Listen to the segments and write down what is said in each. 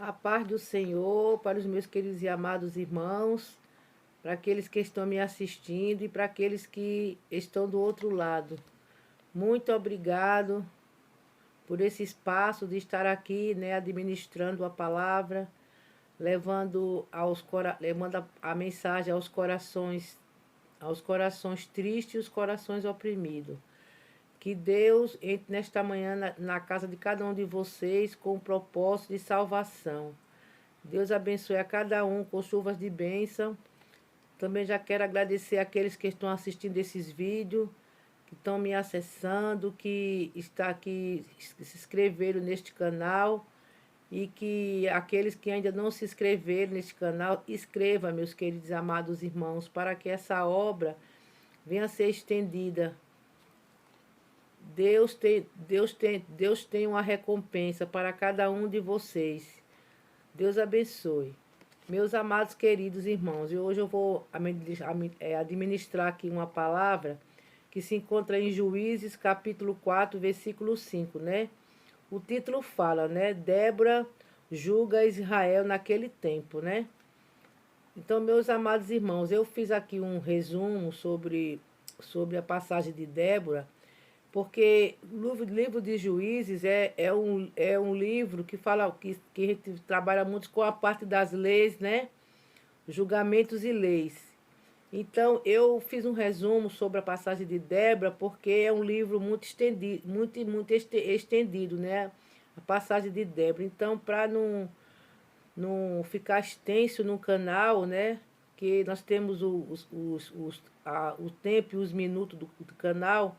A paz do Senhor para os meus queridos e amados irmãos, para aqueles que estão me assistindo e para aqueles que estão do outro lado. Muito obrigado por esse espaço de estar aqui, né, administrando a palavra, levando a mensagem aos corações tristes e os corações oprimidos. Que Deus entre nesta manhã na casa de cada um de vocês com o propósito de salvação. Deus abençoe a cada um com chuvas de bênção. Também já quero agradecer àqueles que estão assistindo esses vídeos, que estão me acessando, que está aqui, se inscreveram neste canal. E que aqueles que ainda não se inscreveram neste canal, inscreva, meus queridos amados irmãos, para que essa obra venha a ser estendida. Deus tem uma recompensa para cada um de vocês. Deus abençoe. Meus amados queridos irmãos, e hoje eu vou administrar aqui uma palavra que se encontra em Juízes, capítulo 4, versículo 5, né? O título fala, né? Débora julga Israel naquele tempo, né? Então, meus amados irmãos, eu fiz aqui um resumo sobre a passagem de Débora, porque o livro de Juízes é um livro que fala que a gente trabalha muito com a parte das leis, né? Julgamentos e leis. Então, eu fiz um resumo sobre a passagem de Débora, porque é um livro muito estendido, muito estendido, né? A passagem de Débora. Então, para não ficar extenso no canal, né? Que nós temos o tempo e os minutos do canal.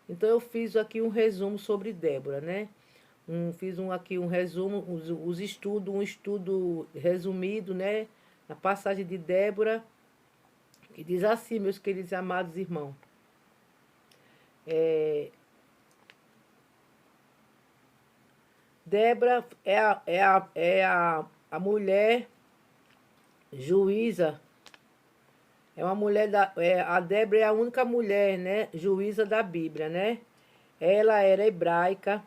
Então, eu fiz aqui um resumo sobre Débora, né? Aqui um resumo, um estudo resumido, né? A passagem de Débora, que diz assim, meus queridos e amados irmãos. Débora a mulher juíza. É uma mulher a Débora é a única mulher, né, juíza da Bíblia, né? Ela era hebraica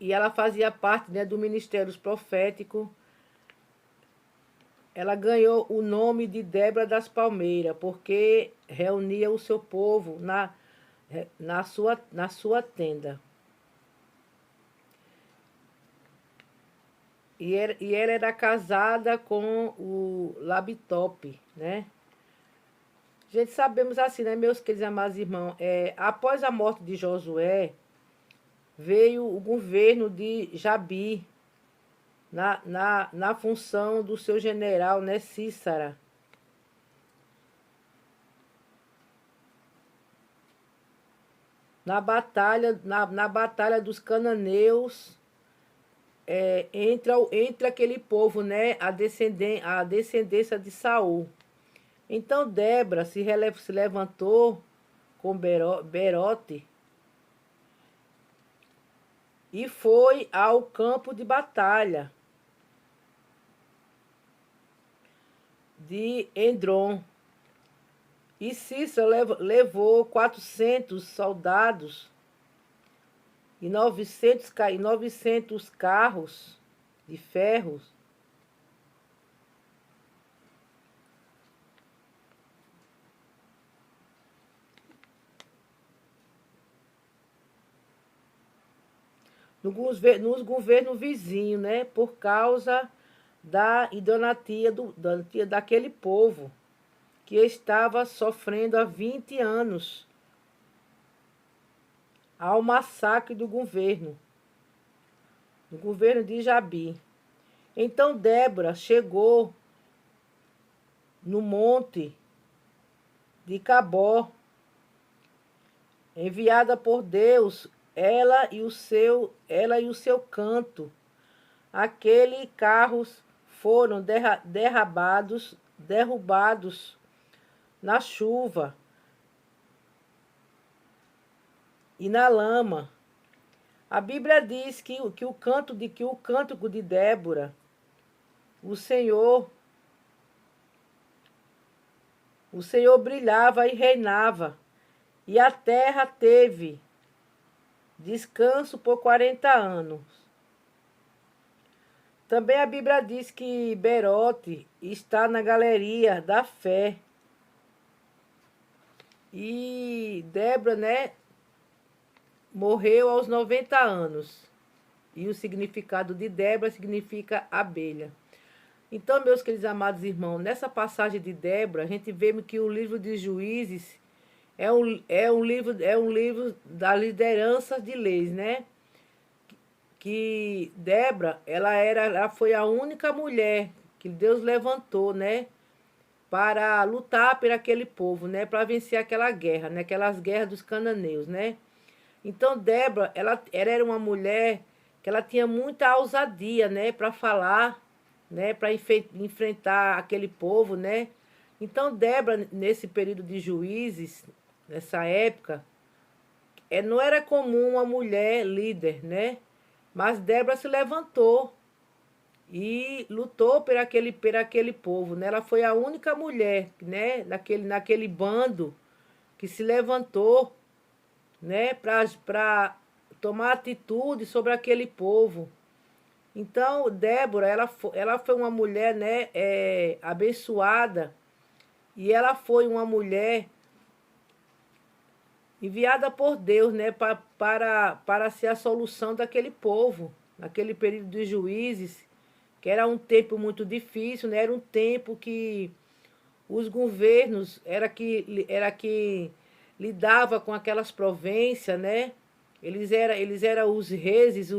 e ela fazia parte, né, do ministério profético. Ela ganhou o nome de Débora das Palmeiras, porque reunia o seu povo na sua tenda. E ela era casada com o Labitope, né? Gente, sabemos assim, né, meus queridos amados irmãos, após a morte de Josué, veio o governo de Jabi, na função do seu general, né, Císara. Na batalha dos cananeus, entre aquele povo, né, a descendência de Saul. Então Débora se levantou com Berote e foi ao campo de batalha de Endron. E Cícera levou 400 soldados e 900 carros de ferros. Nos governos vizinhos, né? Por causa da idolatria daquele povo que estava sofrendo há 20 anos ao massacre do governo de Jabi. Então Débora chegou no monte de Cabó, enviada por Deus, ela e o seu canto. Aqueles carros foram derrubados na chuva e na lama. A Bíblia diz que o cântico de Débora, o Senhor brilhava e reinava, e a terra teve descanso por 40 anos. Também a Bíblia diz que Berote está na galeria da fé. E Débora, né, morreu aos 90 anos. E o significado de Débora significa abelha. Então, meus queridos amados irmãos, nessa passagem de Débora, a gente vê que o livro de Juízes é um livro da liderança de leis, né? Que Débora, ela foi a única mulher que Deus levantou, né? Para lutar por aquele povo, né? Para vencer aquela guerra, né? Aquelas guerras dos cananeus, né? Então, Débora, ela era uma mulher que ela tinha muita ousadia, né? Para falar, né? Para enfrentar aquele povo, né? Então, Débora, nesse período de Juízes, nessa época, não era comum uma mulher líder, né? Mas Débora se levantou e lutou por aquele povo, né? Ela foi a única mulher, né? Naquele bando que se levantou, né? Para tomar atitude sobre aquele povo. Então, Débora, ela foi uma mulher, né? Abençoada. E ela foi uma mulher enviada por Deus, né, para ser a solução daquele povo, naquele período de Juízes, que era um tempo muito difícil, né, era um tempo que os governos era que lidava com aquelas províncias, né? Eles eram os reis,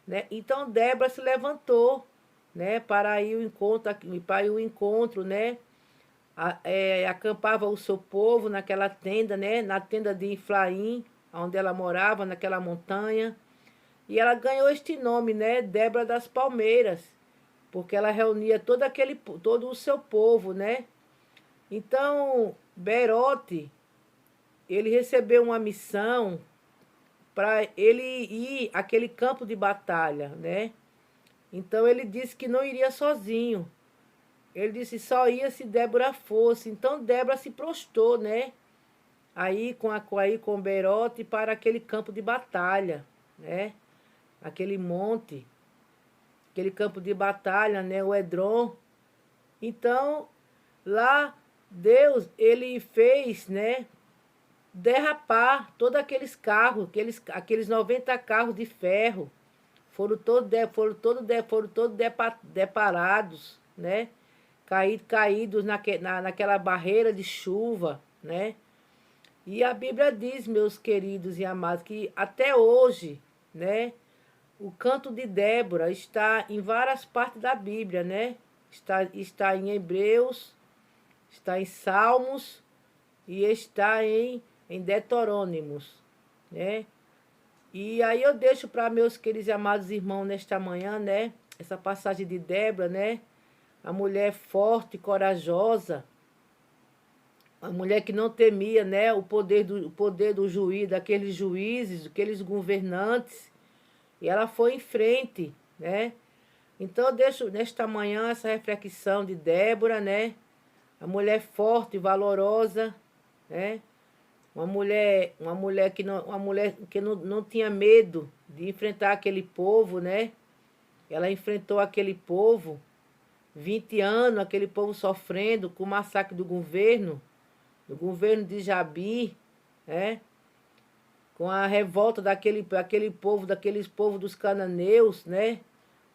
né? Então Débora se levantou, né, para ir ao encontro, né? Acampava o seu povo naquela tenda, né? Na tenda de Efraim, onde ela morava, naquela montanha. E ela ganhou este nome, né? Débora das Palmeiras, porque ela reunia todo o seu povo, né? Então, Berote, ele recebeu uma missão para ele ir àquele campo de batalha, né? Então ele disse que não iria sozinho. Ele disse só ia se Débora fosse. Então Débora se prostou, né? Com Berote para aquele campo de batalha, né? Aquele monte, aquele campo de batalha, né? O Edrom. Então lá Deus ele fez, né? Derrapar todos aqueles carros, aqueles 90 carros de ferro. Foram todos deparados, né? Caídos naquela barreira de chuva, né? E a Bíblia diz, meus queridos e amados, que até hoje, né? O canto de Débora está em várias partes da Bíblia, né? Está em Hebreus, está em Salmos e está em Deuteronômios, né? E aí eu deixo para meus queridos e amados irmãos nesta manhã, né? Essa passagem de Débora, né? A mulher forte, corajosa, a mulher que não temia, né? O poder do juiz, daqueles juízes, daqueles governantes. E ela foi em frente, né? Então eu deixo nesta manhã essa reflexão de Débora, né? A mulher forte, valorosa, né? Uma mulher que não tinha medo de enfrentar aquele povo, né? Ela enfrentou aquele povo, 20 anos, aquele povo sofrendo com o massacre do governo de Jabi, né? Com a revolta daqueles povos dos cananeus, né?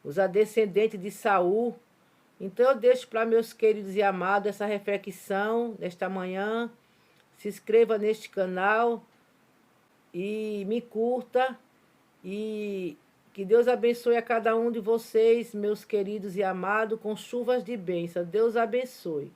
Os descendentes de Saul. Então eu deixo para meus queridos e amados essa reflexão nesta manhã. Se inscreva neste canal e me curta. E que Deus abençoe a cada um de vocês, meus queridos e amados, com chuvas de bênção. Deus abençoe.